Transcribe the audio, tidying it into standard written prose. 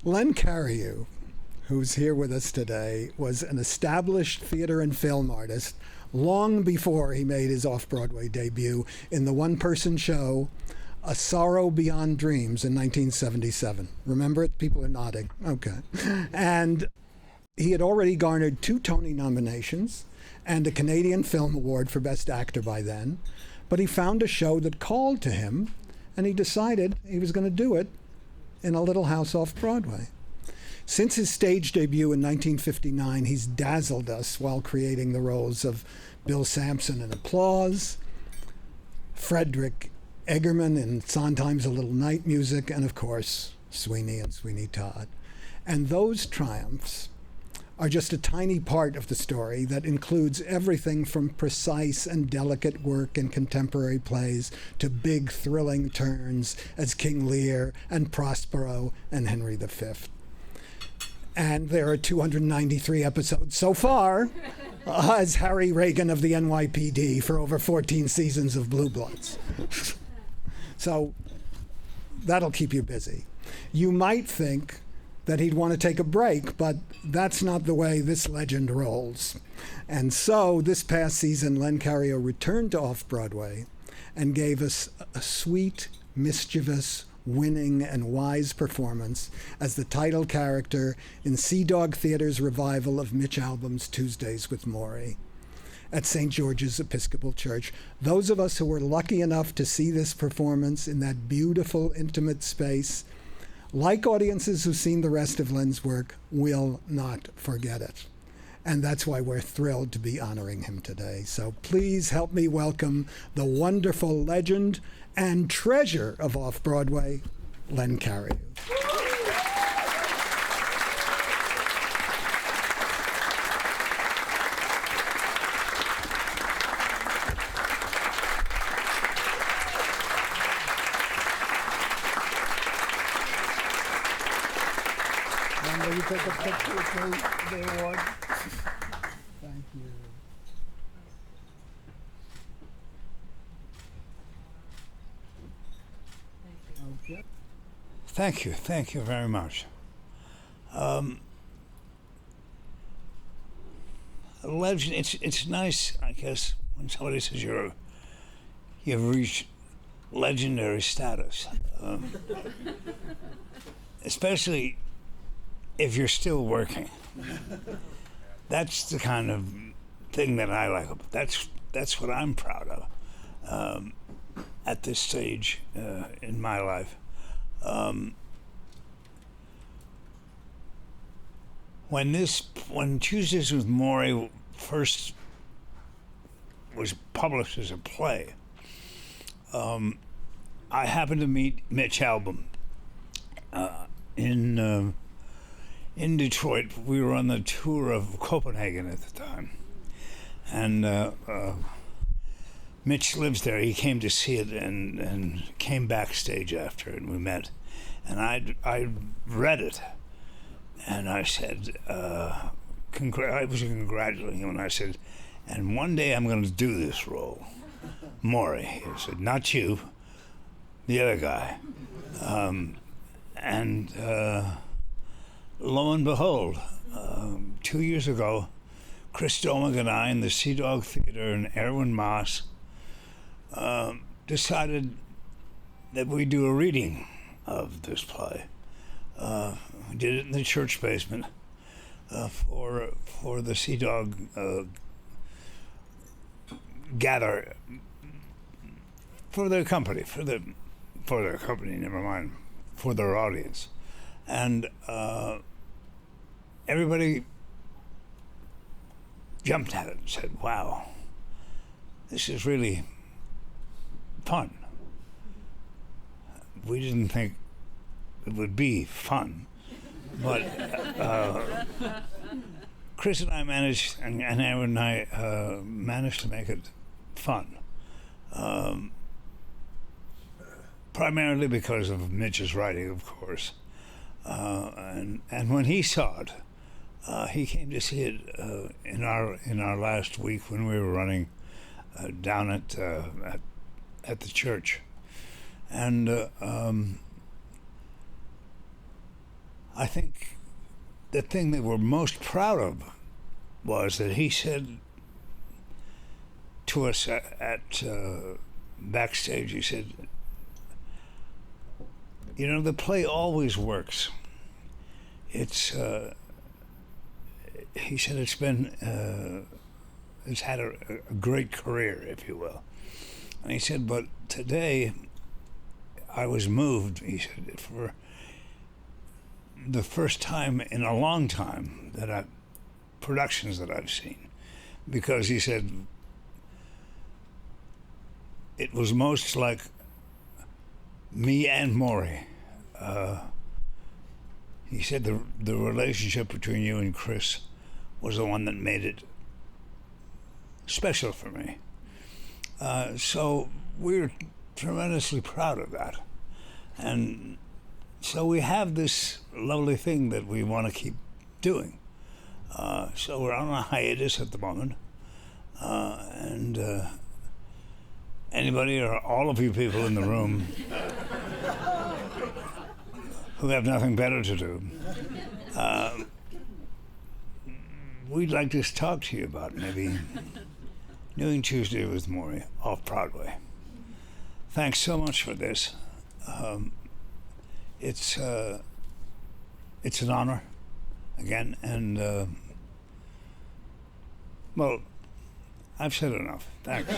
Len Cariou, who's here with us today, was an established theater and film artist long before he made his off-Broadway debut in the one-person show A Sorrow Beyond Dreams in 1977. Remember it? People are nodding. Okay. And he had already garnered 2 Tony nominations and a Canadian Film Award for Best Actor by then, but he found a show that called to him, and he decided he was going to do it in a little house off-Broadway. Since his stage debut in 1959, he's dazzled us while creating the roles of Bill Sampson in Applause, Frederick Eggerman in Sondheim's A Little Night Music, and of course, Sweeney and Sweeney Todd. And those triumphs are just a tiny part of the story that includes everything from precise and delicate work in contemporary plays to big, thrilling turns as King Lear and Prospero and Henry V. And there are 293 episodes so far as Harry Reagan of the NYPD for over 14 seasons of Blue Bloods. So that'll keep you busy. You might think that he'd want to take a break, but that's not the way this legend rolls. And so this past season, Len Cariou returned to Off-Broadway and gave us a sweet, mischievous, winning, and wise performance as the title character in Sea Dog Theater's revival of Mitch Albom's Tuesdays with Morrie at St. George's Episcopal Church. Those of us who were lucky enough to see this performance in that beautiful, intimate space, like audiences who've seen the rest of Len's work, will not forget it. And that's why we're thrilled to be honoring him today. So please help me welcome the wonderful legend and treasure of Off-Broadway, Len Cariou. Will you take a picture with the award? Thank you. Okay. Thank you very much. Legend. It's nice, I guess, when somebody says you've reached legendary status, especially if you're still working. That's the kind of thing that I like. That's what I'm proud of at this stage in my life. When Tuesdays with Morrie first was published as a play, I happened to meet Mitch Albom in Detroit. We were on the tour of Copenhagen at the time, and Mitch lives there. He came to see it and came backstage after it, and we met. And I read it, and I said, I was congratulating him, and I said, and one day I'm going to do this role, Morrie. He said, not you, the other guy. Lo and behold, 2 years ago, Chris Domig and I in the Sea Dog Theater and Erwin Maas decided that we'd do a reading of this play. We did it in the church basement for the Sea Dog gather for their company, never mind, for their audience. And everybody jumped at it and said, wow, this is really fun. We didn't think it would be fun, but Chris and I managed, and Aaron and I managed to make it fun. Primarily because of Mitch's writing, of course. And when he saw it, he came to see it in our last week when we were running down at the church, and I think the thing they were most proud of was that he said to us at backstage, he said, you know, the play always works. It's, he said it's been, it's had a great career, if you will. And he said, but today I was moved, he said, for the first time in a long time that productions that I've seen, because he said it was most like me and Maury. He said the relationship between you and Chris was the one that made it special for me. So we're tremendously proud of that. And so we have this lovely thing that we want to keep doing. So we're on a hiatus at the moment. And anybody or all of you people in the room who have nothing better to do, we'd like to talk to you about maybe doing Tuesday with Maury Off-Broadway. Thanks so much for this. It's an honor, again, and well, I've said enough. Thanks.